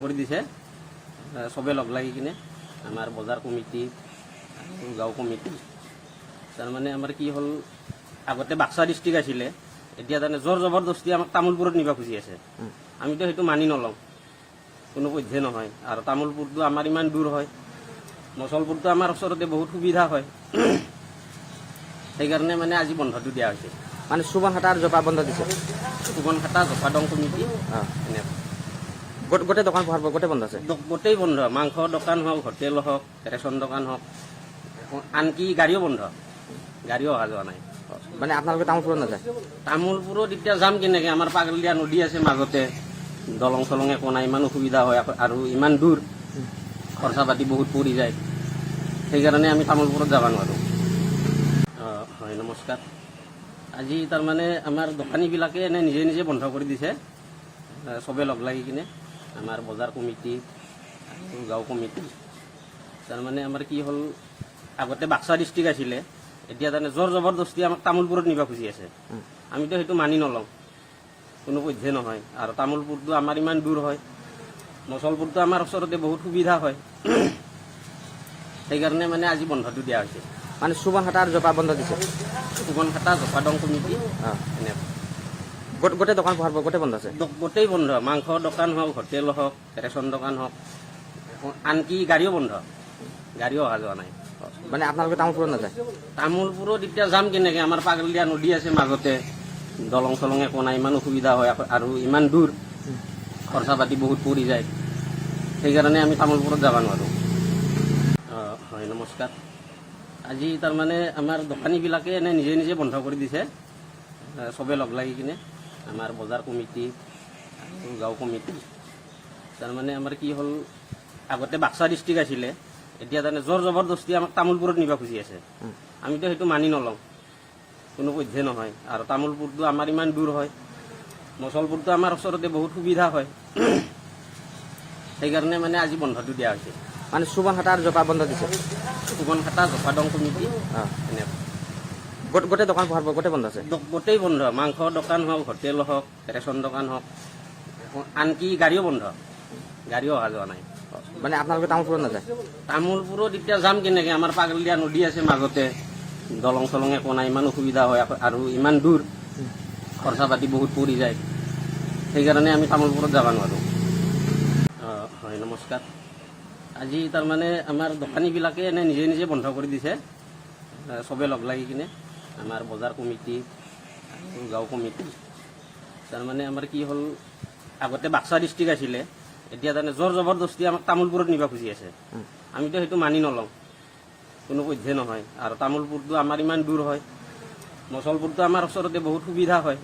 কৰি দিছে সবে লগ লাগি কিনে আমাৰ বজাৰ কমিটি গাঁও কমিটি তাৰমানে আমাৰ কি হ'ল আগতে বাক্সা ডিষ্ট্ৰিক্ট আছিলে এতিয়া তাৰমানে জোৰ জবৰদস্তি আমাক তামোলপুৰত নিব খুজি আছে আমিতো সেইটো মানি নলওঁ কোনো পধ্যে নহয় আৰু তামোলপুৰটো আমাৰ ইমান দূৰ হয় মচলপুৰটো আমাৰ ওচৰতে বহুত সুবিধা হয় সেইকাৰণে মানে আজি বন্ধটো দিয়া হৈছে মানে সুবন হাটাৰ জপা বন্ধ দিছে সুবন হাটা জপাদং কমিটি এনেকৈ গোটেই দোকান পোহাৰ গোটেই বন্ধ আছে গোটেই বন্ধ মাংস দোকান হওক হোটেল হওক ৰেচন দোকান হওক আনকি গাড়ীও বন্ধ গাড়ীও অহা যোৱা নাই মানে আপোনালোকে তামোলপুৰত নাযায় তামোলপুৰত এতিয়া যাম কেনেকৈ আমাৰ পাগলীয়া নদী আছে মাজতে দলং চলং একো নাই ইমান অসুবিধা হয় আৰু ইমান দূৰ খৰচা পাতি বহুত পৰি যায় সেইকাৰণে আমি তামোলপুৰত যাব নোৱাৰোঁ হয় নমস্কাৰ আজি তাৰমানে আমাৰ দোকানীবিলাকে এনে নিজে নিজে বন্ধ কৰি দিছে সবে লগ লাগি কিনে আমাৰ বজাৰ কমিটি গাঁও কমিটি তাৰমানে আমাৰ কি হ'ল আগতে বাক্সা ডিষ্ট্ৰিক্ট আছিলে এতিয়া তাৰমানে জোৰ জবৰদস্তি আমাক তামোলপুৰত নিব খুজি আছে আমিতো সেইটো মানি নলওঁ কোনো পধ্যে নহয় আৰু তামোলপুৰটো আমাৰ ইমান দূৰ হয় মচলপুৰটো আমাৰ ওচৰতে বহুত সুবিধা হয় সেইকাৰণে মানে আজি বন্ধটো দিয়া হৈছে মানে সুবন হাটাৰ জপা বন্ধ দিছে সুবন হাটা জপাদং কমিটি এনেকৈ গোটেই দোকান পোহাৰ গোটেই বন্ধ আছে গোটেই বন্ধ মাংস দোকান হওক হোটেল হওক ৰেচন দোকান হওক আনকি গাড়ীও বন্ধ গাড়ীও অহা যোৱা নাই মানে আপোনালোকে তামোলপুৰত নাযায় তামোলপুৰত এতিয়া যাম কেনেকৈ আমাৰ পাগলীয়া নদী আছে মাজতে দলং চলং একো নাই ইমান অসুবিধা হয় আৰু ইমান দূৰ খৰচা পাতি বহুত পৰি যায় সেইকাৰণে আমি তামোলপুৰত যাব নোৱাৰোঁ হয় নমস্কাৰ আজি তাৰমানে আমাৰ দোকানীবিলাকে এনে নিজে নিজে বন্ধ কৰি দিছে সবে লগ লাগি কিনে আমাৰ বজাৰ কমিটি গাঁও কমিটি তাৰমানে আমাৰ কি হ'ল আগতে বাক্সা ডিষ্ট্ৰিক্ট আছিলে এতিয়া তাৰমানে জোৰ জবৰদস্তি আমাক তামোলপুৰত নিব খুজি আছে আমিতো সেইটো মানি নলওঁ কোনো পধ্যে নহয় আৰু তামোলপুৰটো আমাৰ ইমান দূৰ হয় মচলপুৰটো আমাৰ ওচৰতে বহুত সুবিধা হয় সেইকাৰণে মানে আজি বন্ধটো দিয়া হৈছে মানে সুবন হাটাৰ জপা বন্ধ দিছে সুবন হাটা জপাদং কমিটি এনেকৈ গোটেই দোকান পোহাৰ গোটেই বন্ধ আছে গোটেই বন্ধ মাংস দোকান হওক হোটেল হওক ৰেচন দোকান হওক আনকি গাড়ীও বন্ধ গাড়ীও অহা যোৱা নাই মানে আপোনালোকে তামোলপুৰত নাযায় তামোলপুৰত এতিয়া যাম কেনেকৈ আমাৰ পাগলীয়া নদী আছে মাজতে দলং চলং একো নাই ইমান অসুবিধা হয় আৰু ইমান দূৰ খৰচা পাতি বহুত পৰি যায় সেইকাৰণে আমি তামোলপুৰত যাব নোৱাৰোঁ হয় নমস্কাৰ আজি তাৰমানে আমাৰ দোকানীবিলাকে এনে নিজে নিজে বন্ধ কৰি দিছে সবে লগ লাগি কিনে আমাৰ বজাৰ কমিটি গাঁও কমিটি তাৰমানে আমাৰ কি হ'ল আগতে বাক্সা ডিষ্ট্ৰিক্ট আছিলে এতিয়া তাৰমানে জোৰ জবৰদস্তি আমাক তামোলপুৰত নিব খুজি আছে আমিতো সেইটো মানি নলওঁ কোনো পধ্যে নহয় আৰু তামোলপুৰটো আমাৰ ইমান দূৰ হয় মচলপুৰটো আমাৰ ওচৰতে বহুত সুবিধা হয়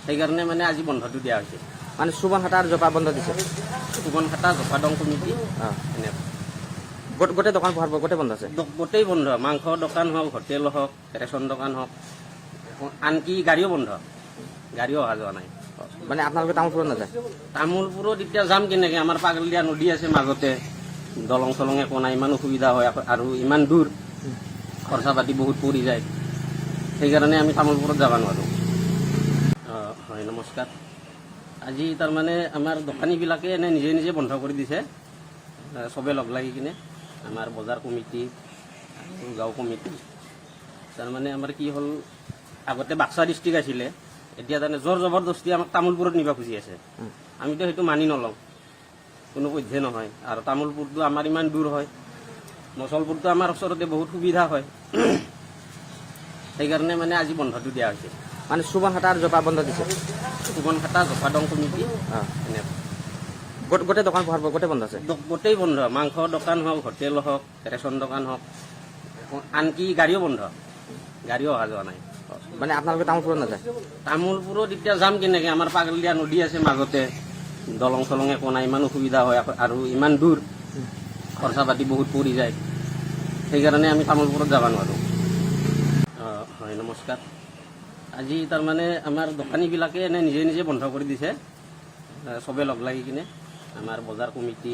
সেইকাৰণে মানে আজি বন্ধটো দিয়া হৈছে মানে সুবন হাটাৰ জপা বন্ধ দিছে সুবন হাটা জপাদং কমিটি এনেকৈ গোটেই দোকান পোহাৰ গোটেই বন্ধ আছে গোটেই বন্ধ মাংস দোকান হওক হোটেল হওক ৰেচন দোকান হওক আনকি গাড়ীও বন্ধ গাড়ীও অহা যোৱা নাই মানে আপোনালোকে তামোলপুৰত নাযায় তামোলপুৰত এতিয়া যাম কেনেকৈ আমাৰ পাগলীয়া নদী আছে মাজতে দলং চলং একো নাই ইমান অসুবিধা হয় আৰু ইমান দূৰ খৰচা পাতি বহুত পৰি যায় সেইকাৰণে আমি তামোলপুৰত যাব নোৱাৰোঁ হয় নমস্কাৰ আজি তাৰমানে আমাৰ দোকানীবিলাকে এনে নিজে নিজে বন্ধ কৰি দিছে সবে লগ লাগি কিনে আমাৰ বজাৰ কমিটি গাঁও কমিটি তাৰমানে আমাৰ কি হ'ল আগতে বাক্সা ডিষ্ট্ৰিক্ট আছিলে এতিয়া তাৰমানে জোৰ জবৰদস্তি আমাক তামোলপুৰত নিব খুজি আছে আমিতো সেইটো মানি নলওঁ কোনো পধ্যে নহয় আৰু তামোলপুৰটো আমাৰ ইমান দূৰ হয় মচলপুৰটো আমাৰ ওচৰতে বহুত সুবিধা হয় সেইকাৰণে মানে আজি বন্ধটো দিয়া হৈছে মানে সুবন হাটাৰ জপা বন্ধ দিছে সুবন হাটা জপাদং কমিটি এনেকৈ গোটেই দোকান পোহাৰ গোটেই বন্ধ আছে গোটেই বন্ধ মাংস দোকান হওক হোটেল হওক ৰেচন দোকান হওক আনকি গাড়ীও বন্ধ গাড়ীও অহা যোৱা নাই মানে আপোনালোকে তামোলপুৰত নাযায় তামোলপুৰত এতিয়া যাম কেনেকৈ আমাৰ পাগলীয়া নদী আছে মাজতে দলং চলং একো নাই ইমান অসুবিধা হয় আৰু ইমান দূৰ খৰচা পাতি বহুত পৰি যায় সেইকাৰণে আমি তামোলপুৰত যাব নোৱাৰোঁ হয় নমস্কাৰ আজি তাৰমানে আমাৰ দোকানীবিলাকে এনে নিজে নিজে বন্ধ কৰি দিছে সবে লগ লাগি কিনে আমাৰ বজাৰ কমিটি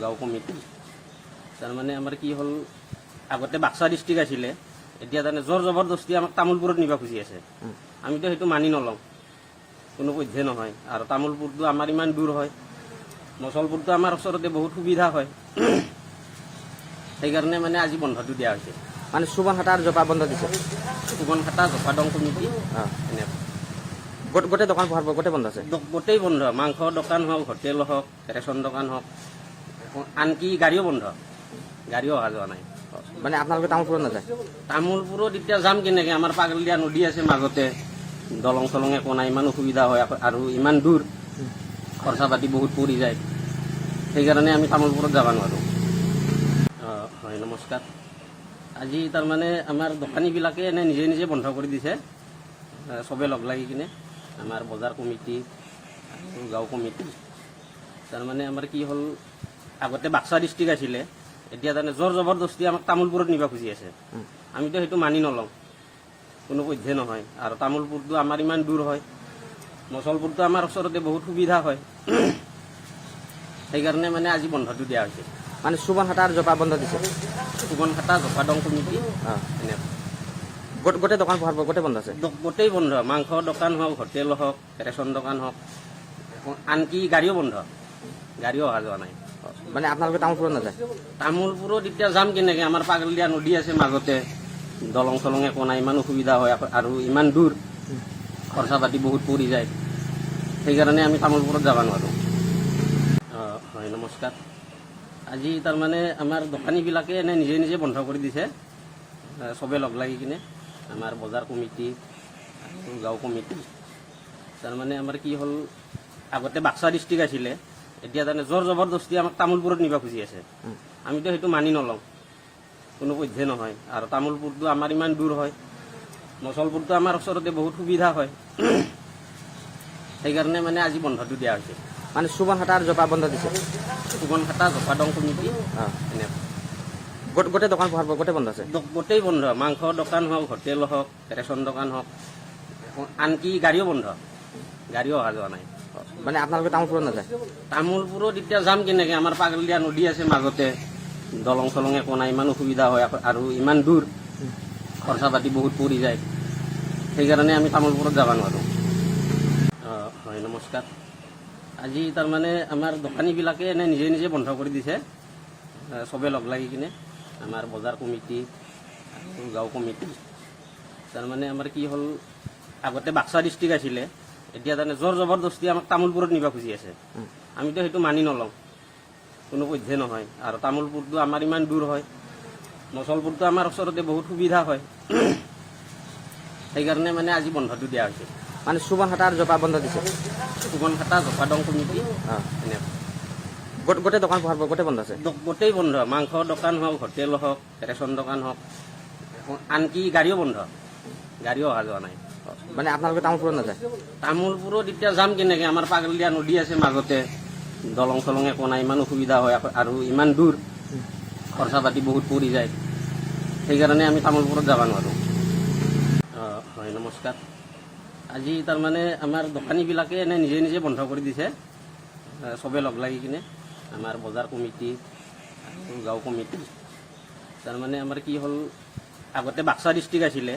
গাঁও কমিটি তাৰমানে আমাৰ কি হ'ল আগতে বাক্সা ডিষ্ট্ৰিক্ট আছিলে এতিয়া তাৰমানে জোৰ জবৰদস্তি আমাক তামোলপুৰত নিব খুজি আছে আমিতো সেইটো মানি নলওঁ কোনো পধ্যে নহয় আৰু তামোলপুৰটো আমাৰ ইমান দূৰ হয় মচলপুৰটো আমাৰ ওচৰতে বহুত সুবিধা হয় সেইকাৰণে মানে আজি বন্ধটো দিয়া হৈছে মানে চুবন হাটা আৰু জপা বন্ধ দিছে সুবন খাটা জপাদং কমিটি এনেকুৱা গোটেই দোকান পোহাৰ গোটেই বন্ধ আছে গোটেই বন্ধ মাংস দোকান হওক হোটেল হওক ৰেচন দোকান হওক আনকি গাড়ীও বন্ধ গাড়ীও অহা যোৱা নাই মানে আপোনালোকে তামোলপুৰত নাযায় তামোলপুৰত এতিয়া যাম কেনেকৈ আমাৰ পাগলদিয়া নদী আছে মাজতে দলং চলং একো নাই ইমান অসুবিধা হয় আৰু ইমান দূৰ খৰচা পাতি বহুত পৰি যায় সেইকাৰণে আমি তামোলপুৰত যাব নোৱাৰোঁ হয় নমস্কাৰ আজি তাৰমানে আমাৰ দোকানীবিলাকে এনে নিজে নিজে বন্ধ কৰি দিছে চবে লগ লাগি কিনে আমাৰ বজাৰ কমিটি আৰু গাঁও কমিটি তাৰমানে আমাৰ কি হ'ল আগতে বাক্সা ডিষ্ট্ৰিক্ট আছিলে এতিয়া তাৰমানে জোৰ জবৰদস্তি আমাক তামোলপুৰত নিব খুজি আছে আমিতো সেইটো মানি নলওঁ কোনো পধ্যে নহয় আৰু তামোলপুৰটো আমাৰ ইমান দূৰ হয় মচলপুৰটো আমাৰ ওচৰতে বহুত সুবিধা হয় সেইকাৰণে মানে আজি বন্ধটো দিয়া হৈছে মানে চুবন হাটা আৰু জপা বন্ধ দিছে সুবন খাটা জপাদং কমিটি এনেকুৱা গোটেই দোকান পোহাৰ গোটেই বন্ধ আছে গোটেই বন্ধ মাংস দোকান হওক হোটেল হওক ৰেচন দোকান হওক আনকি গাড়ীও বন্ধ গাড়ীও অহা যোৱা নাই মানে আপোনালোকে তামোলপুৰত নাযায় তামোলপুৰত এতিয়া যাম কেনেকৈ আমাৰ পাগলদিয়া নদী আছে মাজতে দলং চলং একো নাই ইমান অসুবিধা হয় আৰু ইমান দূৰ খৰচা পাতি বহুত পৰি যায় সেইকাৰণে আমি তামোলপুৰত যাব নোৱাৰোঁ হয় নমস্কাৰ আজি তাৰমানে আমাৰ দোকানীবিলাকে এনে নিজে নিজে বন্ধ কৰি দিছে চবে লগ লাগি কিনে আমাৰ বজাৰ কমিটি আৰু গাঁও কমিটি তাৰমানে আমাৰ কি হ'ল আগতে বাক্সা ডিষ্ট্ৰিক্ট আছিলে এতিয়া তাৰমানে জোৰ জবৰদস্তি আমাক তামোলপুৰত নিব খুজি আছে আমিতো সেইটো মানি নলওঁ কোনো পধ্যে নহয় আৰু তামোলপুৰটো আমাৰ ইমান দূৰ হয় মচলপুৰটো আমাৰ ওচৰতে বহুত সুবিধা হয় সেইকাৰণে মানে আজি বন্ধটো দিয়া হৈছে মানে চুবন হাটা আৰু জপা বন্ধ দিছে সুবন খাটা জপাদং কমিটি এনেকুৱা গোটেই দোকান পোহাৰ গোটেই বন্ধ আছে গোটেই বন্ধ মাংস দোকান হওক হোটেল হওক ৰেচন দোকান হওক আনকি গাড়ীও বন্ধ গাড়ীও অহা যোৱা নাই মানে আপোনালোকে তামোলপুৰত নাযায় তামোলপুৰত এতিয়া যাম কেনেকৈ আমাৰ পাগলদিয়া নদী আছে মাজতে দলং চলং একো নাই ইমান অসুবিধা হয় আৰু ইমান দূৰ খৰচা পাতি বহুত পৰি যায় সেইকাৰণে আমি তামোলপুৰত যাব নোৱাৰোঁ হয় নমস্কাৰ আজি তাৰমানে আমাৰ দোকানীবিলাকে এনে নিজে নিজে বন্ধ কৰি দিছে চবে লগ লাগি কিনে আমাৰ বজাৰ কমিটি আৰু গাঁও কমিটি তাৰমানে আমাৰ কি হ'ল আগতে বাক্সা ডিষ্ট্ৰিক্ট আছিলে এতিয়া তাৰমানে জোৰ জবৰদস্তি আমাক তামোলপুৰত নিব খুজি আছে আমিতো সেইটো মানি নলওঁ কোনো পধ্যে নহয় আৰু তামোলপুৰটো আমাৰ ইমান দূৰ হয় মচলপুৰটো আমাৰ ওচৰতে বহুত সুবিধা হয় সেইকাৰণে মানে আজি বন্ধটো দিয়া হৈছে মানে চুবন হাটা আৰু জপা বন্ধ দিছে সুবন খাটা জপাদং কমিটি এনেকুৱা গোটেই দোকান পোহাৰ গোটেই বন্ধ আছে গোটেই বন্ধ মাংস দোকান হওক হোটেল হওক ৰেচন দোকান হওক আনকি গাড়ীও বন্ধ গাড়ীও অহা যোৱা নাই মানে আপোনালোকে তামোলপুৰত নাযায় তামোলপুৰত এতিয়া যাম কেনেকৈ আমাৰ পাগলদিয়া নদী আছে মাজতে দলং চলং একো নাই ইমান অসুবিধা হয় আৰু ইমান দূৰ খৰচা পাতি বহুত পৰি যায় সেইকাৰণে আমি তামোলপুৰত যাব নোৱাৰোঁ হয় নমস্কাৰ আজি তাৰমানে আমাৰ দোকানীবিলাকে এনে নিজে নিজে বন্ধ কৰি দিছে চবে লগ লাগি কিনে আমাৰ বজাৰ কমিটি আৰু গাঁও কমিটি তাৰমানে আমাৰ কি হ'ল আগতে বাক্সা ডিষ্ট্ৰিক্ট আছিলে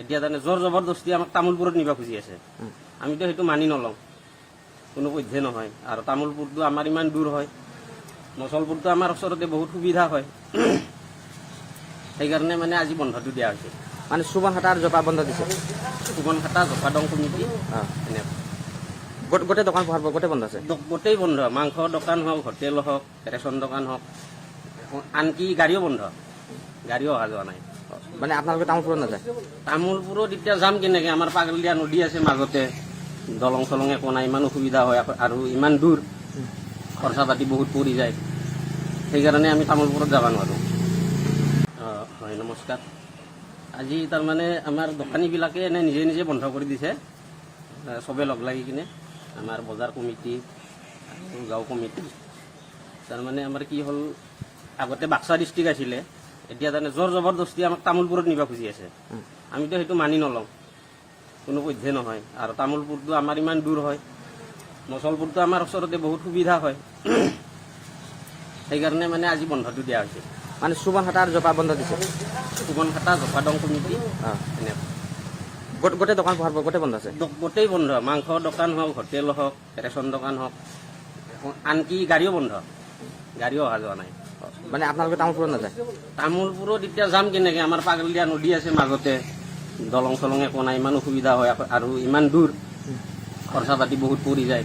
এতিয়া তাৰমানে জোৰ জবৰদস্তি আমাক তামোলপুৰত নিব খুজি আছে আমিতো সেইটো মানি নলওঁ কোনো পধ্যে নহয় আৰু তামোলপুৰটো আমাৰ ইমান দূৰ হয় মচলপুৰটো আমাৰ ওচৰতে বহুত সুবিধা হয় সেইকাৰণে মানে আজি বন্ধটো দিয়া হৈছে মানে চুবন হাটা আৰু জপা বন্ধ দিছে সুবন খাটা জপাদং কমিটি এনেকুৱা গোটেই দোকান পোহাৰ গোটেই বন্ধ আছে গোটেই বন্ধ মাংস দোকান হওক হোটেল হওক ৰেচন দোকান হওক আনকি গাড়ীও বন্ধ গাড়ীও অহা যোৱা নাই মানে আপোনালোকে তামোলপুৰত নাযায় তামোলপুৰত এতিয়া যাম কেনেকৈ আমাৰ পাগলদিয়া নদী আছে মাজতে দলং চলং একো নাই ইমান অসুবিধা হয় আৰু ইমান দূৰ খৰচা পাতি বহুত পৰি যায় সেইকাৰণে আমি তামোলপুৰত যাব নোৱাৰোঁ হয় নমস্কাৰ আজি তাৰমানে আমাৰ দোকানীবিলাকে এনে নিজে নিজে বন্ধ কৰি দিছে চবে লগ লাগি কিনে আমাৰ বজাৰ কমিটি আৰু গাঁও কমিটি তাৰমানে আমাৰ কি হ'ল আগতে বাক্সা ডিষ্ট্ৰিক্ট আছিলে এতিয়া তাৰমানে জোৰ জবৰদস্তি আমাক তামোলপুৰত নিব খুজি আছে আমিতো সেইটো মানি নলওঁ কোনো পধ্যে নহয় আৰু তামোলপুৰটো আমাৰ ইমান দূৰ হয় মচলপুৰটো আমাৰ ওচৰতে বহুত সুবিধা হয় সেইকাৰণে মানে আজি বন্ধটো দিয়া হৈছে মানে চুবন হাটা আৰু জপা বন্ধ দিছে সুবন খাটা জপাদং কমিটি এনেকুৱা গোটেই দোকান পোহাৰ গোটেই বন্ধ আছে গোটেই বন্ধ, মাংস দোকান হওক, হোটেল হওক, ৰেচন দোকান হওক, আনকি গাড়ীও বন্ধ, গাড়ীও অহা যোৱা নাই। মানে আপোনালোকে তামোলপুৰত নাযায়? তামোলপুৰত এতিয়া যাম কেনেকৈ, আমাৰ পাগলদিয়া নদী আছে মাজতে, দলং চলং একো নাই, ইমান অসুবিধা হয় আৰু ইমান দূৰ, খৰচা পাতি বহুত পৰি যায়,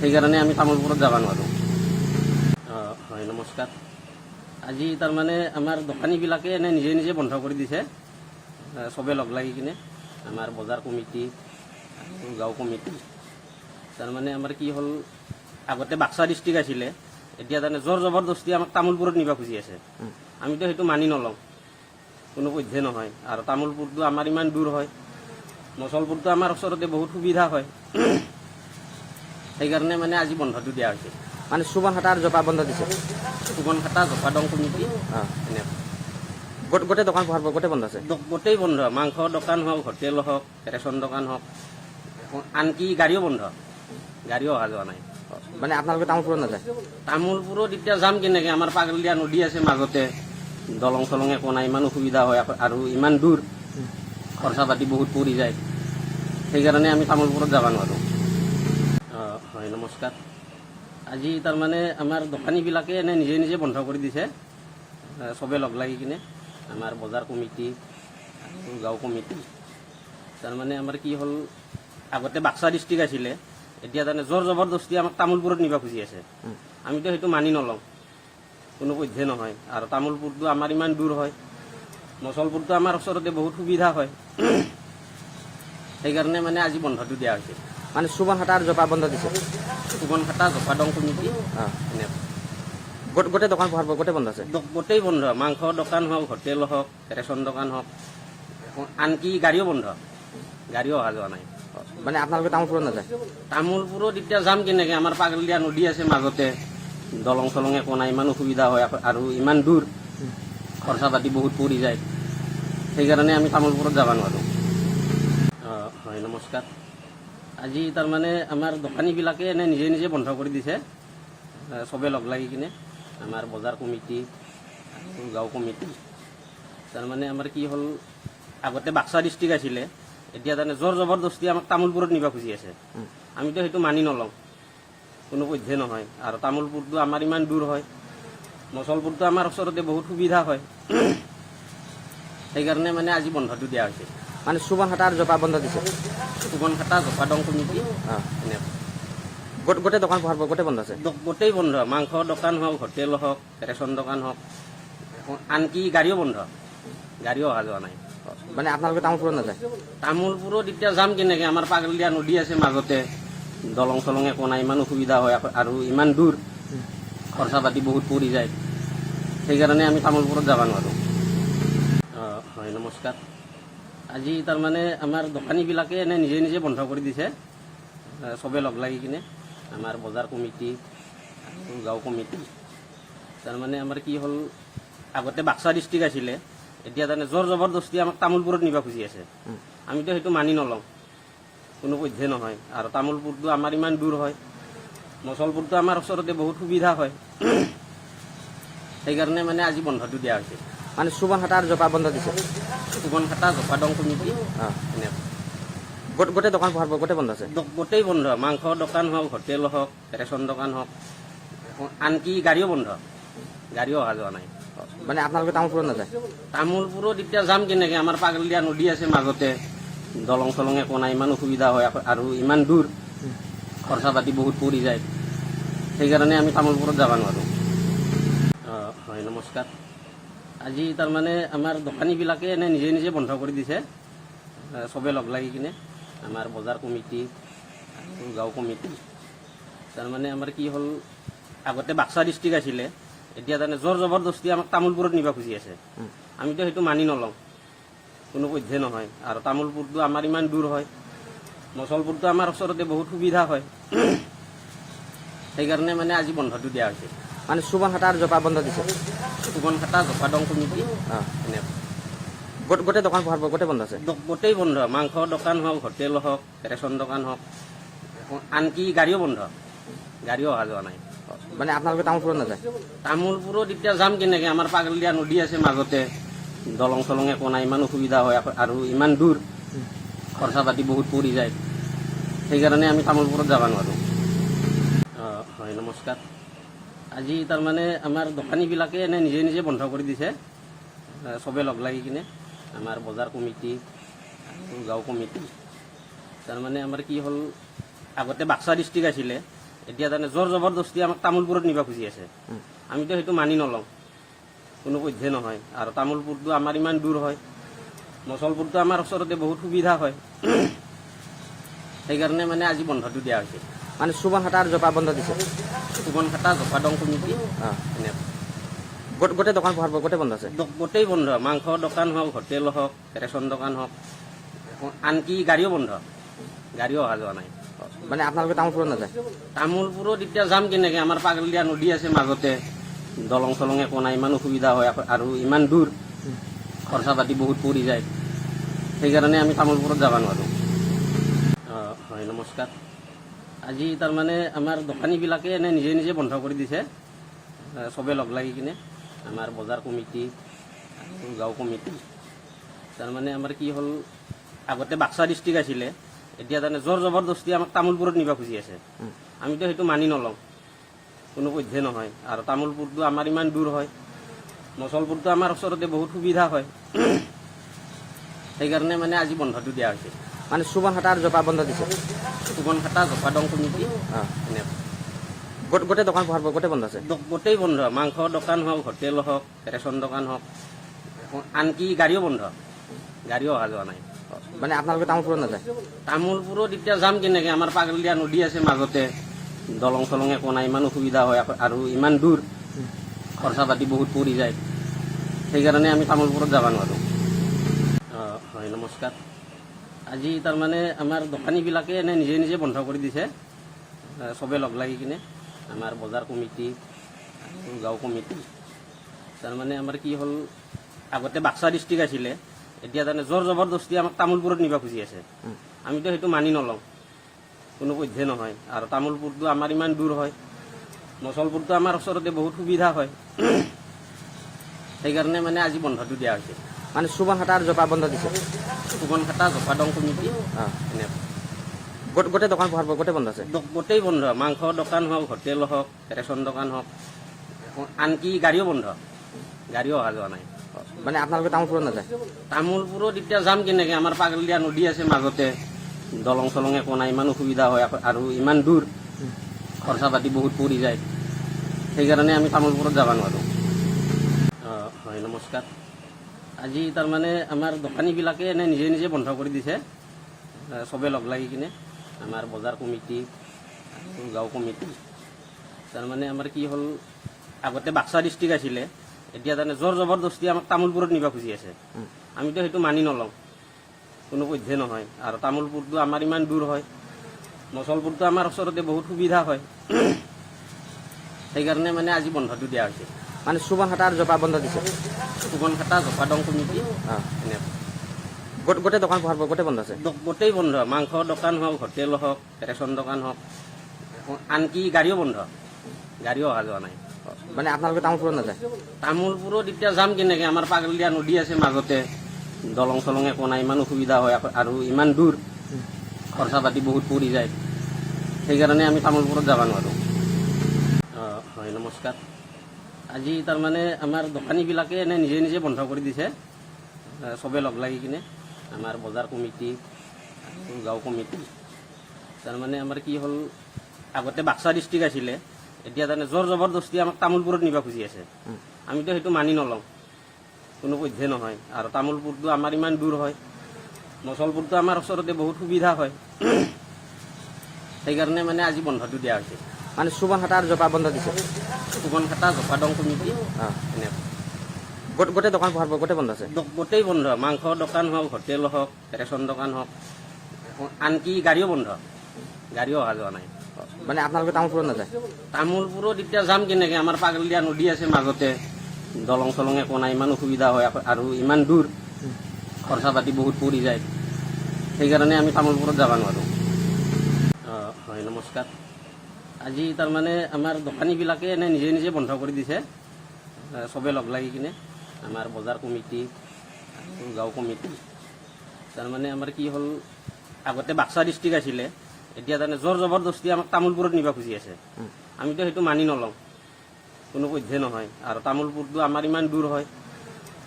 সেইকাৰণে আমি তামোলপুৰত যাব নোৱাৰোঁ। হয়, নমস্কাৰ। আজি তাৰমানে আমাৰ দোকানীবিলাকে এনে নিজে নিজে বন্ধ কৰি দিছে, চবে লগ লাগি কিনে, আমাৰ বজাৰ কমিটি আৰু গাঁও কমিটি। তাৰমানে আমাৰ কি হ'ল, আগতে বাক্সা ডিষ্ট্ৰিক্ট আছিলে, এতিয়া তাৰমানে জোৰ জবৰদস্তি আমাক তামোলপুৰত নিব খুজি আছে। আমিতো সেইটো মানি নলওঁ, কোনো পধ্যে নহয়। আৰু তামোলপুৰটো আমাৰ ইমান দূৰ হয়, মচলপুৰটো আমাৰ ওচৰতে বহুত সুবিধা হয়, সেইকাৰণে মানে আজি বন্ধটো দিয়া হৈছে। মানে চুবন হাটা আৰু জপা বন্ধ দিছে? চুবন হাটা জপাদং কমিটি এনেকৈ গোটেই দোকান পোহাৰ গোটেই বন্ধ আছে? গোটেই বন্ধ, মাংস দোকান হওক, হোটেল হওক, ৰেচন দোকান হওক, আনকি গাড়ীও বন্ধ, গাড়ীও অহা যোৱা নাই। মানে আপোনালোকে তামোলপুৰত নাযায়? তামোলপুৰত এতিয়া যাম কেনেকৈ, আমাৰ পাগলদিয়া নদী আছে মাজতে, দলং চলং একো নাই, ইমান অসুবিধা হয় আৰু ইমান দূৰ, খৰচা পাতি বহুত পৰি যায়, সেইকাৰণে আমি তামোলপুৰত যাব নোৱাৰোঁ। হয়, নমস্কাৰ। আজি তাৰমানে আমাৰ দোকানীবিলাকে এনে নিজে নিজে বন্ধ কৰি দিছে, চবে লগ লাগি কিনে, আমাৰ বজাৰ কমিটি আৰু গাঁও কমিটি। তাৰমানে আমাৰ কি হ'ল, আগতে বাক্সা ডিষ্ট্ৰিক্ট আছিলে, এতিয়া তাৰমানে জোৰ জবৰদস্তি আমাক তামোলপুৰত নিব খুজি আছে। আমিতো সেইটো মানি নলওঁ, কোনো পধ্যে নহয়। আৰু তামোলপুৰটো আমাৰ ইমান দূৰ হয়, মচলপুৰটো আমাৰ ওচৰতে বহুত সুবিধা হয়, সেইকাৰণে মানে আজি বন্ধটো দিয়া হৈছে। মানে চুবন হাটা আৰু জপা বন্ধ দিছে? চুবন হাটা জপাদং কমিটি এনেকৈ গোটেই দোকান পোহাৰ গোটেই বন্ধ আছে? গোটেই বন্ধ, মাংস দোকান হওক, হোটেল হওক, ৰেচন দোকান হওক, আনকি গাড়ীও বন্ধ, গাড়ীও অহা যোৱা নাই। মানে আপোনালোকে তামোলপুৰত নাযায়? তামোলপুৰত এতিয়া যাম কেনেকৈ, আমাৰ পাগলদিয়া নদী আছে মাজতে, দলং চলং একো নাই, ইমান অসুবিধা হয় আৰু ইমান দূৰ, খৰচা পাতি বহুত পৰি যায়, সেইকাৰণে আমি তামোলপুৰত যাব নোৱাৰোঁ। হয়, নমস্কাৰ। আজি তাৰমানে আমাৰ দোকানীবিলাকে এনে নিজে নিজে বন্ধ কৰি দিছে, চবে লগ লাগি কিনে, আমাৰ বজাৰ কমিটি আৰু গাঁও কমিটি। তাৰমানে আমাৰ কি হ'ল, আগতে বাক্সা ডিষ্ট্ৰিক্ট আছিলে, এতিয়া তাৰমানে জোৰ জবৰদস্তি আমাক তামোলপুৰত নিব খুজি আছে। আমিতো সেইটো মানি নলওঁ, কোনো পধ্যে নহয়। আৰু তামোলপুৰটো আমাৰ ইমান দূৰ হয়, মচলপুৰটো আমাৰ ওচৰতে বহুত সুবিধা হয়, সেইকাৰণে মানে আজি বন্ধটো দিয়া হৈছে। মানে চুবন হাটা আৰু জপা বন্ধ দিছে? চুবন হাটা জপাদং কমিটি এনেকৈ গোটেই দোকান পোহাৰ গোটেই বন্ধ আছে? গোটেই বন্ধ, মাংস দোকান হওক, হোটেল হওক, ৰেচন দোকান হওক, আনকি গাড়ীও বন্ধ, গাড়ীও অহা যোৱা নাই। মানে আপোনালোকে তামোলপুৰত নাযায়? তামোলপুৰত এতিয়া যাম কেনেকৈ, আমাৰ পাগলদিয়া নদী আছে মাজতে, দলং চলং একো নাই, ইমান অসুবিধা হয় আৰু ইমান দূৰ, খৰচা পাতি বহুত পৰি যায়, সেইকাৰণে আমি তামোলপুৰত যাব নোৱাৰোঁ। হয়, নমস্কাৰ। আজি তাৰমানে আমাৰ দোকানীবিলাকে এনে নিজে নিজে বন্ধ কৰি দিছে, চবে লগ লাগি কিনে, আমাৰ বজাৰ কমিটি আৰু গাঁও কমিটি। তাৰমানে আমাৰ কি হ'ল, আগতে বাক্সা ডিষ্ট্ৰিক্ট আছিলে, এতিয়া তাৰমানে জোৰ জবৰদস্তি আমাক তামোলপুৰত নিব খুজি আছে। আমিতো সেইটো মানি নলওঁ, কোনো পধ্যে নহয়। আৰু তামোলপুৰটো আমাৰ ইমান দূৰ হয়, মচলপুৰটো আমাৰ ওচৰতে বহুত সুবিধা হয়, সেইকাৰণে মানে আজি বন্ধটো দিয়া হৈছে। মানে চুবন হাটা আৰু জপা বন্ধ দিছে? চুবন হাটা জপাদং কমিটি এনেকৈ গোটেই দোকান পোহাৰ গোটেই বন্ধ আছে? গোটেই বন্ধ, মাংস দোকান হওক, হোটেল হওক, ৰেচন দোকান হওক, আনকি গাড়ীও বন্ধ, গাড়ীও অহা যোৱা নাই। মানে আপোনালোকে তামোলপুৰত নাযায়? তামোলপুৰত এতিয়া যাম কেনেকৈ, আমাৰ পাগলদিয়া নদী আছে মাজতে, দলং চলং একো নাই, ইমান অসুবিধা হয় আৰু ইমান দূৰ, খৰচা পাতি বহুত পৰি যায়, সেইকাৰণে আমি তামোলপুৰত যাব নোৱাৰোঁ। হয়, নমস্কাৰ। আজি তাৰমানে আমাৰ দোকানীবিলাকে এনে নিজে নিজে বন্ধ কৰি দিছে, চবে লগ লাগি কিনে, আমাৰ বজাৰ কমিটি আৰু গাঁও কমিটি। তাৰমানে আমাৰ কি হ'ল, আগতে বাক্সা ডিষ্ট্ৰিক্ট আছিলে, এতিয়া তাৰমানে জোৰ জবৰদস্তি আমাক তামোলপুৰত নিব খুজি আছে। আমিতো সেইটো মানি নলওঁ, কোনো পধ্যে নহয়। আৰু তামোলপুৰটো আমাৰ ইমান দূৰ হয়, মচলপুৰটো আমাৰ ওচৰতে বহুত সুবিধা হয়, সেইকাৰণে মানে আজি বন্ধটো দিয়া হৈছে। মানে চুবন হাটা আৰু জপা বন্ধ দিছে? চুবন হাটা জপাদং কমিটি এনেকৈ গোটেই দোকান পোহাৰ গোটেই বন্ধ আছে? গোটেই বন্ধ, মাংস দোকান হওক, হোটেল হওক, ৰেচন দোকান হওক, আনকি গাড়ীও বন্ধ, গাড়ীও অহা যোৱা নাই। মানে আপোনালোকে তামোলপুৰত নাযায়? তামোলপুৰত এতিয়া যাম কেনেকৈ, আমাৰ পাগলদিয়া নদী আছে মাজতে, দলং চলং একো নাই, ইমান অসুবিধা হয় আৰু ইমান দূৰ, খৰচা পাতি বহুত পৰি যায়, সেইকাৰণে আমি তামোলপুৰত যাব নোৱাৰোঁ। হয়, নমস্কাৰ। আজি তাৰমানে আমাৰ দোকানীবিলাকে এনে নিজে নিজে বন্ধ কৰি দিছে, চবে লগ লাগি কিনে, আমাৰ বজাৰ কমিটি আৰু গাঁও কমিটি। তাৰমানে আমাৰ কি হ'ল, আগতে বাক্সা ডিষ্ট্ৰিক্ট আছিলে, এতিয়া তাৰমানে জোৰ জবৰদস্তি আমাক তামোলপুৰত নিব খুজি আছে। আমিতো সেইটো মানি নলওঁ, কোনো পধ্যে নহয়। আৰু তামোলপুৰটো আমাৰ ইমান দূৰ হয়, মচলপুৰটো আমাৰ ওচৰতে বহুত সুবিধা হয়, সেইকাৰণে মানে আজি বন্ধটো দিয়া হৈছে। মানে চুবন হাটা আৰু জপা বন্ধ দিছে। চুবন খাটা জপাদং কমিটি এনে গোটেই দোকান পোহাৰ গোটেই বন্ধ আছে। গোটেই বন্ধ, মাংস দোকান হওক, হোটেল হওক, ৰেচন দোকান হওক, আনকি গাড়ীও বন্ধ, গাড়ীও অহা যোৱা নাই। মানে আপোনালোকে তামোলপুৰত নাযায়? তামোলপুৰত এতিয়া যাম কেনেকৈ, আমাৰ পাগলদিয়া নদী আছে মাজতে, দলং চলং একো নাই, ইমান অসুবিধা হয় আৰু ইমান দূৰ, খৰচা পাতি বহুত পৰি যায়, সেইকাৰণে আমি তামোলপুৰত যাব নোৱাৰোঁ। হয়, নমস্কাৰ। আজি তাৰমানে আমাৰ দোকানীবিলাকে এনে নিজে নিজে বন্ধ কৰি দিছে, চবে লগ লাগি কিনে, আমাৰ বজাৰ কমিটি আৰু গাঁও কমিটি। তাৰমানে আমাৰ কি হ'ল, আগতে বাক্সা ডিষ্ট্ৰিক্ট আছিলে, এতিয়া তাৰমানে জোৰ জবৰদস্তি আমাক তামোলপুৰত নিব খুজি আছে। আমিতো সেইটো মানি নলওঁ, কোনো পধ্যে নহয়। আৰু তামোলপুৰটো আমাৰ ইমান দূৰ হয়, মচলপুৰটো আমাৰ ওচৰতে বহুত সুবিধা হয়, সেইকাৰণে মানে আজি বন্ধটো দিয়া হৈছে। মানে চুবন হাটা আৰু জপা বন্ধ দিছে। চুবন খাটা জপাদং কমিটি এনে গোটেই দোকান পোহাৰ গোটেই বন্ধ আছে। গোটেই বন্ধ, মাংস দোকান হওক, হোটেল হওক, ৰেচন দোকান হওক, আনকি গাড়ীও বন্ধ, গাড়ীও অহা যোৱা নাই। মানে আপোনালোকে তামোলপুৰত নাযায়? তামোলপুৰত এতিয়া যাম কেনেকৈ, আমাৰ পাগলদিয়া নদী আছে মাজতে, দলং চলং একো নাই, ইমান অসুবিধা হয় আৰু ইমান দূৰ, খৰচা পাতি বহুত পৰি যায়, সেইকাৰণে আমি তামোলপুৰত যাব নোৱাৰোঁ। হয়, নমস্কাৰ। আজি তাৰমানে আমাৰ দোকানীবিলাকে এনে নিজে নিজে বন্ধ কৰি দিছে, চবে লগ লাগি কিনে, আমাৰ বজাৰ কমিটি আৰু গাঁও কমিটি। তাৰমানে আমাৰ কি হ'ল, আগতে বাক্সা ডিষ্ট্ৰিক্ট আছিলে, এতিয়া তাৰমানে জোৰ জবৰদস্তি আমাক তামোলপুৰত নিব খুজি আছে। আমিতো সেইটো মানি নলওঁ, কোনো পধ্যে নহয়। আৰু তামোলপুৰটো আমাৰ ইমান দূৰ হয়, মচলপুৰটো আমাৰ ওচৰতে বহুত সুবিধা হয়, সেইকাৰণে মানে আজি বন্ধটো দিয়া হৈছে। মানে চুবন হাটা আৰু জপা বন্ধ দিছে। চুবন খাটা জপাদং কমিটি এনে গোটেই দোকান পোহাৰ গোটেই বন্ধ আছে। গোটেই বন্ধ, মাংস দোকান হওক, হোটেল হওক, ৰেচন দোকান হওক, আনকি গাড়ীও বন্ধ, গাড়ীও অহা যোৱা নাই। মানে আপোনালোকে তামোলপুৰত নাযায়? তামোলপুৰত এতিয়া যাম কেনেকৈ, আমাৰ পাগলদিয়া নদী আছে মাজতে, দলং চলং একো নাই, ইমান অসুবিধা হয় আৰু ইমান দূৰ, খৰচা পাতি বহুত পৰি যায়, সেইকাৰণে আমি তামোলপুৰত যাব নোৱাৰোঁ। হয়, নমস্কাৰ। আজি তাৰমানে আমাৰ দোকানীবিলাকে এনে নিজে নিজে বন্ধ কৰি দিছে, চবে লগ লাগি কিনে, আমাৰ বজাৰ কমিটি আৰু গাঁও কমিটি। তাৰমানে আমাৰ কি হ'ল, আগতে বাক্সা ডিষ্ট্ৰিক্ট আছিলে, এতিয়া তাৰমানে জোৰ জবৰদস্তি আমাক তামোলপুৰত নিব খুজি আছে। আমিতো সেইটো মানি নলওঁ, কোনো পধ্যে নহয়। আৰু তামোলপুৰটো আমাৰ ইমান দূৰ হয়, মচলপুৰটো আমাৰ ওচৰতে বহুত সুবিধা হয়, সেইকাৰণে মানে আজি বন্ধটো দিয়া হৈছে। মানে চুবন হাটা আৰু জপা বন্ধ দিছে। চুবন খাটা জপাদং কমিটি এনে গোটেই দোকান পোহাৰ গোটেই বন্ধ আছে। গোটেই বন্ধ, মাংস দোকান হওক, হোটেল হওক, ৰেচন দোকান হওক, আনকি গাড়ীও বন্ধ, গাড়ীও অহা যোৱা নাই। মানে আপোনালোকে তামোলপুৰত নাযায়? তামোলপুৰত এতিয়া যাম কেনেকৈ, আমাৰ পাগলদিয়া নদী আছে মাজতে, দলং চলং একো নাই, ইমান অসুবিধা হয় আৰু ইমান দূৰ, খৰচা পাতি বহুত পৰি যায়, সেইকাৰণে আমি তামোলপুৰত যাব নোৱাৰোঁ। হয়, নমস্কাৰ। আজি তাৰমানে আমাৰ দোকানীবিলাকে এনে নিজে নিজে বন্ধ কৰি দিছে, চবে লগ লাগি কিনে, আমাৰ বজাৰ কমিটি আৰু গাঁও কমিটি। তাৰমানে আমাৰ কি হ'ল, আগতে বাক্সা ডিষ্ট্ৰিক্ট আছিলে, এতিয়া তাৰমানে জোৰ জবৰদস্তি আমাক তামোলপুৰত নিব খুজি আছে। আমিতো সেইটো মানি নলওঁ, কোনো পধ্যে নহয়। আৰু তামোলপুৰটো আমাৰ ইমান দূৰ হয়, মচলপুৰটো আমাৰ ওচৰতে বহুত সুবিধা হয়, সেইকাৰণে মানে আজি বন্ধটো দিয়া হৈছে। মানে চুবন হাটা আৰু জপা বন্ধ দিছে। চুবন খাটা জপাদং কমিটি এনে গোটেই দোকান পোহাৰ গোটেই বন্ধ আছে। গোটেই বন্ধ, মাংস দোকান হওক, হোটেল হওক, ৰেচন দোকান হওক, আনকি গাড়ীও বন্ধ, গাড়ীও অহা যোৱা নাই। মানে আপোনালোকে তামোলপুৰত নাযায়? তামোলপুৰত এতিয়া যাম কেনেকৈ, আমাৰ পাগলদিয়া নদী আছে মাজতে, দলং চলং একো নাই, ইমান অসুবিধা হয় আৰু ইমান দূৰ, খৰচা পাতি বহুত পৰি যায়, সেইকাৰণে আমি তামোলপুৰত যাব নোৱাৰোঁ। হয়, নমস্কাৰ। আজি তাৰমানে আমাৰ দোকানীবিলাকে এনে নিজে নিজে বন্ধ কৰি দিছে, চবে লগ লাগি কিনে, আমাৰ বজাৰ কমিটি আৰু গাঁও কমিটি। তাৰমানে আমাৰ কি হ'ল, আগতে বাক্সা ডিষ্ট্ৰিক্ট আছিলে, এতিয়া তাৰমানে জোৰ জবৰদস্তি আমাক তামোলপুৰত নিব খুজি আছে। আমিতো সেইটো মানি নলওঁ, কোনো পধ্যে নহয়। আৰু তামোলপুৰটো আমাৰ ইমান দূৰ হয়,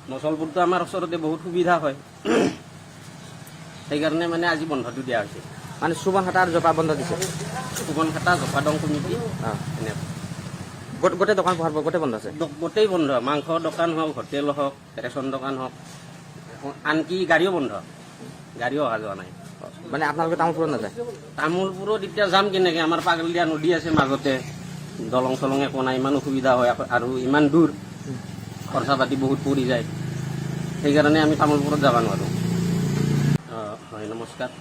মচলপুৰটো আমাৰ ওচৰতে বহুত সুবিধা হয়। সেইকাৰণে মানে আজি বন্ধটো দিয়া হৈছে। মানে চুবন হাটা আৰু জপা বন্ধ দিছে। সুবন খাটা জপাদং কমিটি এনেকুৱা গোটেই দোকান পোহাৰ গোটেই বন্ধ আছে। গোটেই বন্ধ, মাংস দোকান হওক, হোটেল হওক, ৰেচন দোকান হওক, আনকি গাড়ীও বন্ধ, গাড়ীও অহা যোৱা নাই। মানে আপোনালোকে তামোলপুৰত নাযায়? তামোলপুৰত এতিয়া যাম কেনেকৈ? আমাৰ পাগলদিয়া নদী আছে মাজতে, দলং চলং একো নাই, ইমান অসুবিধা হয় আৰু ইমান দূৰ, খৰচা পাতি বহুত পৰি যায়। সেইকাৰণে আমি তামোলপুৰত যাব নোৱাৰোঁ। হয়, নমস্কাৰ।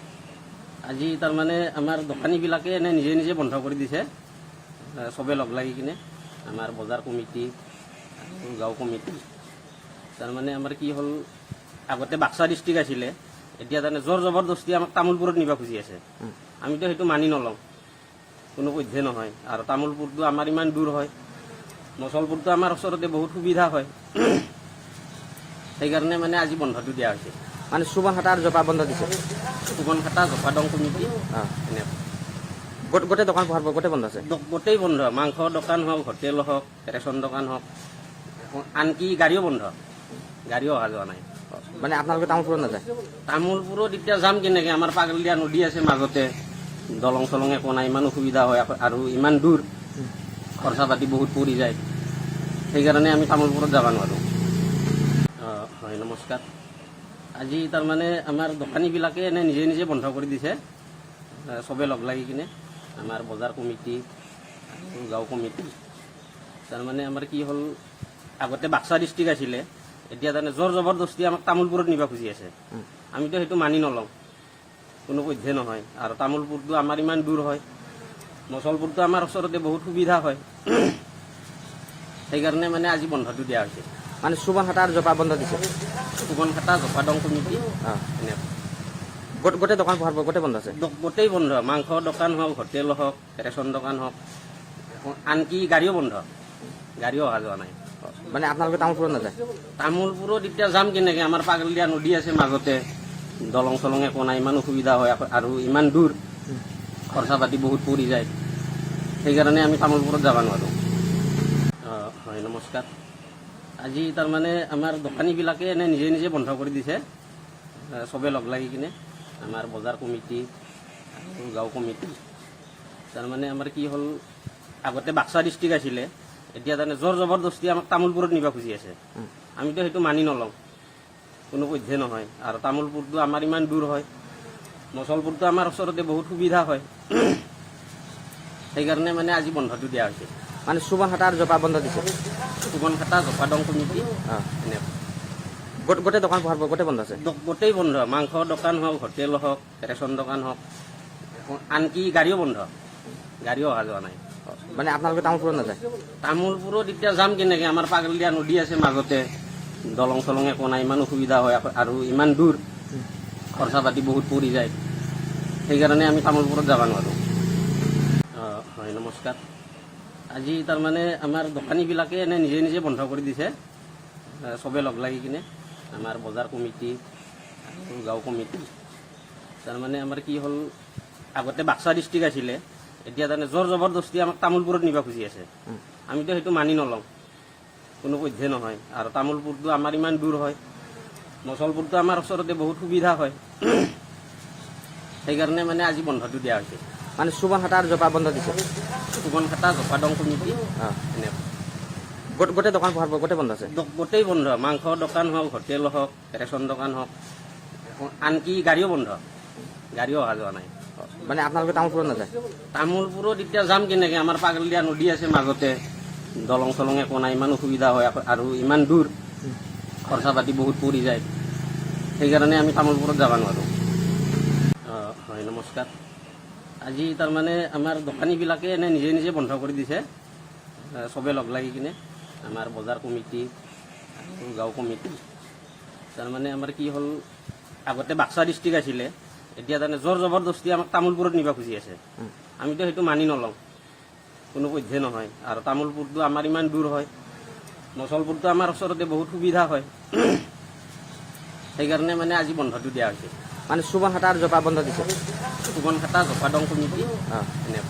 আজি তাৰমানে আমাৰ দোকানীবিলাকে এনে নিজে নিজে বন্ধ কৰি দিছে, চবে লগ লাগি কিনে, আমাৰ বজাৰ কমিটি, গাঁও কমিটি। তাৰমানে আমাৰ কি হ'ল, আগতে বাক্সা ডিষ্ট্ৰিক্ট আছিলে, এতিয়া তাৰমানে জোৰ জবৰদস্তি আমাক তামোলপুৰত নিব খুজি আছে। আমিতো সেইটো মানি নলওঁ, কোনো পধ্যে নহয়। আৰু তামোলপুৰটো আমাৰ ইমান দূৰ হয়, মচলপুৰটো আমাৰ ওচৰতে বহুত সুবিধা হয়। সেইকাৰণে মানে আজি বন্ধটো দিয়া হৈছে। মানে চুবন হাটা আৰু জপা বন্ধ দিছে। সুবন খাটা জপাদং কমিটি এনেকুৱা গোটেই দোকান পোহাৰ গোটেই বন্ধ আছে। গোটেই বন্ধ, মাংস দোকান হওক, হোটেল হওক, ৰেচন দোকান হওক, আনকি গাড়ীও বন্ধ, গাড়ীও অহা যোৱা নাই। মানে আপোনালোকে তামোলপুৰত নাযায়? তামোলপুৰত এতিয়া যাম কেনেকৈ? আমাৰ পাগলদিয়া নদী আছে মাজতে, দলং চলং একো নাই, ইমান অসুবিধা হয় আৰু ইমান দূৰ, খৰচা পাতি বহুত পৰি যায়। সেইকাৰণে আমি তামোলপুৰত যাব নোৱাৰোঁ। হয়, নমস্কাৰ। আজি তাৰমানে আমাৰ দোকানীবিলাকে এনে নিজে নিজে বন্ধ কৰি দিছে, চবে লগ লাগি কিনে, আমাৰ বজাৰ কমিটি, গাঁও কমিটি। তাৰমানে আমাৰ কি হ'ল, আগতে বাক্সা ডিষ্ট্ৰিক্ট আছিলে, এতিয়া তাৰমানে জোৰ জবৰদস্তি আমাক তামোলপুৰত নিব খুজি আছে। আমিতো সেইটো মানি নলওঁ, কোনো পধ্যে নহয়। আৰু তামোলপুৰটো আমাৰ ইমান দূৰ হয়, মচলপুৰটো আমাৰ ওচৰতে বহুত সুবিধা হয়। সেইকাৰণে মানে আজি বন্ধটো দিয়া হৈছে। মানে চুবন হাটা আৰু জপা বন্ধ দিছে। সুবন খাটা জপাদং কমিটি এনেকুৱা গোটেই দোকান পোহাৰ গোটেই বন্ধ আছে। গোটেই বন্ধ, মাংস দোকান হওক, হোটেল হওক, ৰেচন দোকান হওক, আনকি গাড়ীও বন্ধ, গাড়ীও অহা যোৱা নাই। মানে আপোনালোকে তামোলপুৰত নাযায়? তামোলপুৰত এতিয়া যাম কেনেকৈ? আমাৰ পাগলদিয়া নদী আছে মাজতে, দলং চলং একো নাই, ইমান অসুবিধা হয় আৰু ইমান দূৰ, খৰচা পাতি বহুত পৰি যায়। সেইকাৰণে আমি তামোলপুৰত যাব নোৱাৰোঁ। হয়, নমস্কাৰ। আজি তাৰমানে আমাৰ দোকানীবিলাকে এনে নিজে নিজে বন্ধ কৰি দিছে, চবে লগ লাগি কিনে, আমাৰ বজাৰ কমিটি, গাঁও কমিটি। তাৰমানে আমাৰ কি হ'ল, আগতে বাক্সা ডিষ্ট্ৰিক্ট আছিলে, এতিয়া তাৰমানে জোৰ জবৰদস্তি আমাক তামোলপুৰত নিব খুজি আছে। আমিতো সেইটো মানি নলওঁ, কোনো পধ্যে নহয়। আৰু তামোলপুৰটো আমাৰ ইমান দূৰ হয়, মচলপুৰটো আমাৰ ওচৰতে বহুত সুবিধা হয়। সেইকাৰণে মানে আজি বন্ধটো দিয়া হৈছে। মানে চুবন হাটা আৰু জপা বন্ধ দিছে। সুবন খাটা জপাদং কমিটি এনেকুৱা গোটেই দোকান পোহাৰ গোটেই বন্ধ আছে। গোটেই বন্ধ, মাংস দোকান হওক, হোটেল হওক, ৰেচন দোকান হওক, আনকি গাড়ীও বন্ধ, গাড়ীও অহা যোৱা নাই। মানে আপোনালোকে তামোলপুৰত নাযায়? তামোলপুৰত এতিয়া যাম কেনেকৈ? আমাৰ পাগলদিয়া নদী আছে মাজতে, দলং চলং একো নাই, ইমান অসুবিধা হয় আৰু ইমান দূৰ, খৰচা পাতি বহুত পৰি যায়। সেইকাৰণে আমি তামোলপুৰত যাব নোৱাৰোঁ। হয়, নমস্কাৰ। আজি তাৰমানে আমাৰ দোকানীবিলাকে এনে নিজে নিজে বন্ধ কৰি দিছে, চবে লগ লাগি কিনে, আমাৰ বজাৰ কমিটি, গাঁও কমিটি। তাৰমানে আমাৰ কি হ'ল, আগতে বাক্সা ডিষ্ট্ৰিক্ট আছিলে, এতিয়া তাৰমানে জোৰ জবৰদস্তি আমাক তামোলপুৰত নিব খুজি আছে। আমিতো সেইটো মানি নলওঁ, কোনো পধ্যে নহয়। আৰু তামোলপুৰটো আমাৰ ইমান দূৰ হয়, মচলপুৰটো আমাৰ ওচৰতে বহুত সুবিধা হয়। সেইকাৰণে মানে আজি বন্ধটো দিয়া হৈছে। মানে চুবন হাটা আৰু জপা বন্ধ দিছে। সুবন খাটা জপাদং কমিটি এনেকুৱা গোটেই দোকান পোহাৰ গোটেই বন্ধ আছে। গোটেই বন্ধ, মাংস দোকান হওক, হোটেল হওক, ৰেচন দোকান হওক, আনকি গাড়ীও বন্ধ, গাড়ীও অহা যোৱা নাই। মানে আপোনালোকে তামোলপুৰত নাযায়? তামোলপুৰত এতিয়া যাম কেনেকৈ? আমাৰ পাগলদিয়া নদী আছে মাজতে, দলং চলং একো নাই, ইমান অসুবিধা হয় আৰু ইমান দূৰ, খৰচা পাতি বহুত পৰি যায়। সেইকাৰণে আমি তামোলপুৰত যাব নোৱাৰোঁ। হয়, নমস্কাৰ। আজি তাৰমানে আমাৰ দোকানীবিলাকে এনে নিজে নিজে বন্ধ কৰি দিছে, চবে লগ লাগি কিনে, আমাৰ বজাৰ কমিটি, গাঁও কমিটি। তাৰমানে আমাৰ কি হ'ল, আগতে বাক্সা ডিষ্ট্ৰিক্ট আছিলে, এতিয়া তাৰমানে জোৰ জবৰদস্তি আমাক তামোলপুৰত নিব খুজি আছে। আমিতো সেইটো মানি নলওঁ, কোনো পধ্যে নহয়। আৰু তামোলপুৰটো আমাৰ ইমান দূৰ হয়, মচলপুৰটো আমাৰ ওচৰতে বহুত সুবিধা হয়। সেইকাৰণে মানে আজি বন্ধটো দিয়া হৈছে। মানে চুবন হাটা আৰু জপা বন্ধ দিছে চুবন খাটা জপাদং কমিটি অঁ এনে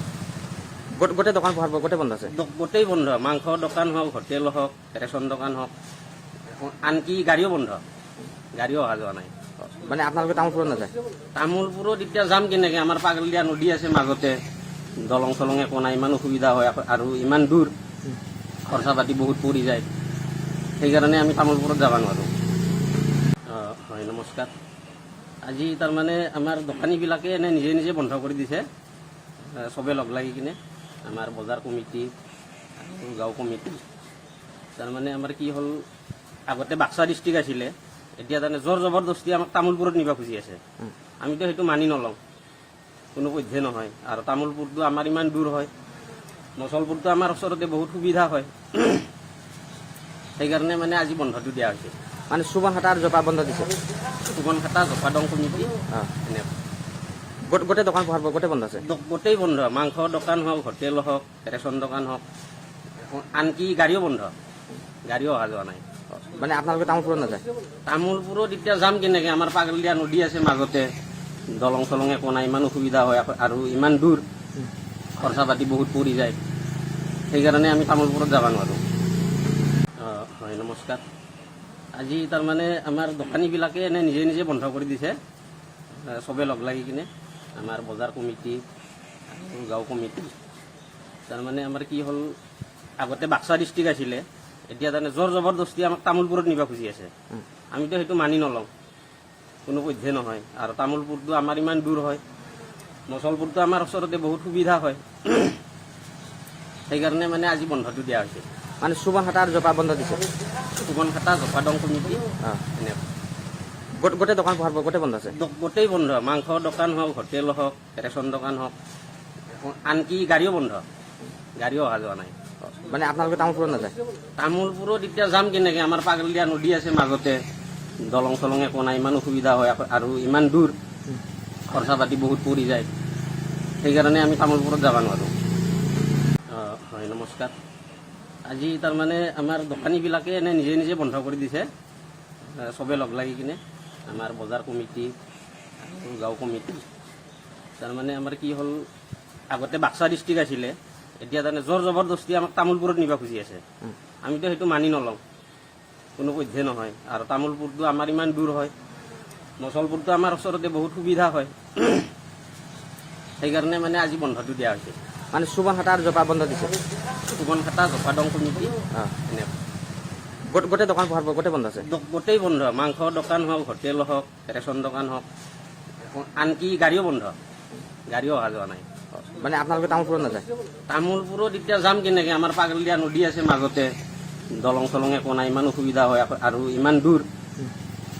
গোটেই দোকান পোহাৰ গোটেই বন্ধ আছে গোটেই বন্ধ, মাংস দোকান হওক, হোটেল হওক, ৰেচন দোকান হওক, আনকি গাড়ীও বন্ধ, গাড়ীও অহা যোৱা নাই। মানে আপোনালোকে তামোলপুৰত নাযায় তামোলপুৰত এতিয়া যাম কেনেকৈ? আমাৰ পাগলদিয়া নদী আছে মাজতে, দলং চলং একো নাই, ইমান অসুবিধা হয় আৰু ইমান দূৰ, খৰচা পাতি বহুত পৰি যায়, সেইকাৰণে আমি তামোলপুৰত যাব নোৱাৰোঁ। হয়, নমস্কাৰ। আজি তাৰমানে আমাৰ দোকানীবিলাকে এনে নিজে নিজে বন্ধ কৰি দিছে, চবে লগ লাগি কিনে, আমাৰ বজাৰ কমিটি আৰু গাঁও কমিটি। তাৰমানে আমাৰ কি হ'ল, আগতে বাক্সা ডিষ্ট্ৰিক্ট আছিলে, এতিয়া তাৰমানে জোৰ জবৰদস্তি আমাক তামোলপুৰত নিব খুজি আছে। আমিতো সেইটো মানি নলওঁ, কোনো পধ্যে নহয়। আৰু তামোলপুৰটো আমাৰ ইমান দূৰ হয়, মচলপুৰটো আমাৰ ওচৰতে বহুত সুবিধা হয়, সেইকাৰণে মানে আজি বন্ধটো দিয়া হৈছে। মানে চুবন হাটা আৰু জপা বন্ধ দিছে চুবন খাটা জপাদং কমিটি অঁ এনে গোটেই দোকান পোহাৰ গোটেই বন্ধ আছে গোটেই বন্ধ, মাংস দোকান হওক, হোটেল হওক, ৰেচন দোকান হওক, আনকি গাড়ীও বন্ধ, গাড়ীও অহা যোৱা নাই। মানে আপোনালোকে তামোলপুৰত নাযায় তামোলপুৰত এতিয়া যাম কেনেকৈ? আমাৰ পাগলদিয়া নদী আছে মাজতে, দলং চলং একো নাই, ইমান অসুবিধা হয় আৰু ইমান দূৰ, খৰচা পাতি বহুত পৰি যায়, সেইকাৰণে আমি তামোলপুৰত যাব নোৱাৰোঁ। হয়, নমস্কাৰ। আজি তাৰমানে আমাৰ দোকানীবিলাকে এনে নিজে নিজে বন্ধ কৰি দিছে, চবে লগ লাগি কিনে, আমাৰ বজাৰ কমিটি আৰু গাঁও কমিটি। তাৰমানে আমাৰ কি হ'ল, আগতে বাক্সা ডিষ্ট্ৰিক্ট আছিলে, এতিয়া তাৰমানে জোৰ জবৰদস্তি আমাক তামোলপুৰত নিব খুজি আছে। আমিতো সেইটো মানি নলওঁ, কোনো পধ্যে নহয়। আৰু তামোলপুৰটো আমাৰ ইমান দূৰ হয়, মচলপুৰটো আমাৰ ওচৰতে বহুত সুবিধা হয়, সেইকাৰণে মানে আজি বন্ধটো দিয়া হৈছে। মানে চুবন হাটা আৰু জপা বন্ধ দিছে চুবন খাটা জপাদং কমিটি অঁ এনে গোটেই দোকান পোহাৰ গোটেই বন্ধ আছে গোটেই বন্ধ, মাংস দোকান হওক, হোটেল হওক, ৰেচন দোকান হওক, আনকি গাড়ীও বন্ধ, গাড়ীও অহা যোৱা নাই। মানে আপোনালোকে তামোলপুৰত নাযায় তামোলপুৰত এতিয়া যাম কেনেকৈ? আমাৰ পাগলদিয়া নদী আছে মাজতে, দলং চলং একো নাই, ইমান অসুবিধা হয় আৰু ইমান দূৰ, খৰচা পাতি বহুত পৰি যায়, সেইকাৰণে আমি তামোলপুৰত যাব নোৱাৰোঁ। হয়, নমস্কাৰ। আজি তাৰমানে আমাৰ দোকানীবিলাকে এনে নিজে নিজে বন্ধ কৰি দিছে, চবে লগ লাগি কিনে, আমাৰ বজাৰ কমিটি আৰু গাঁও কমিটি। তাৰমানে আমাৰ কি হ'ল, আগতে বাক্সা ডিষ্ট্ৰিক্ট আছিলে, এতিয়া তাৰমানে জোৰ জবৰদস্তি আমাক তামোলপুৰত নিব খুজি আছে। আমিতো সেইটো মানি নলওঁ, কোনো পধ্যে নহয়। আৰু তামোলপুৰটো আমাৰ ইমান দূৰ হয়, মচলপুৰটো আমাৰ ওচৰতে বহুত সুবিধা হয়, সেইকাৰণে মানে আজি বন্ধটো দিয়া হৈছে। মানে চুবন হাটা আৰু জপা বন্ধ দিছে চুবন খাটা জপাদং কমিটি অঁ এনে গোটেই দোকান পোহাৰ গোটেই বন্ধ আছে গোটেই বন্ধ, মাংস দোকান হওক, হোটেল হওক, ৰেচন দোকান হওক, আনকি গাড়ীও বন্ধ, গাড়ীও অহা যোৱা নাই। মানে আপোনালোকে তামোলপুৰত নাযায় তামোলপুৰত এতিয়া যাম কেনেকৈ? আমাৰ পাগলদিয়া নদী আছে মাজতে, দলং চলং একো নাই, ইমান অসুবিধা হয় আৰু ইমান দূৰ,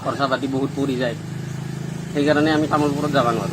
খৰচা পাতি বহুত পৰি যায়, সেইকাৰণে আমি তামোলপুৰত যাব নোৱাৰোঁ।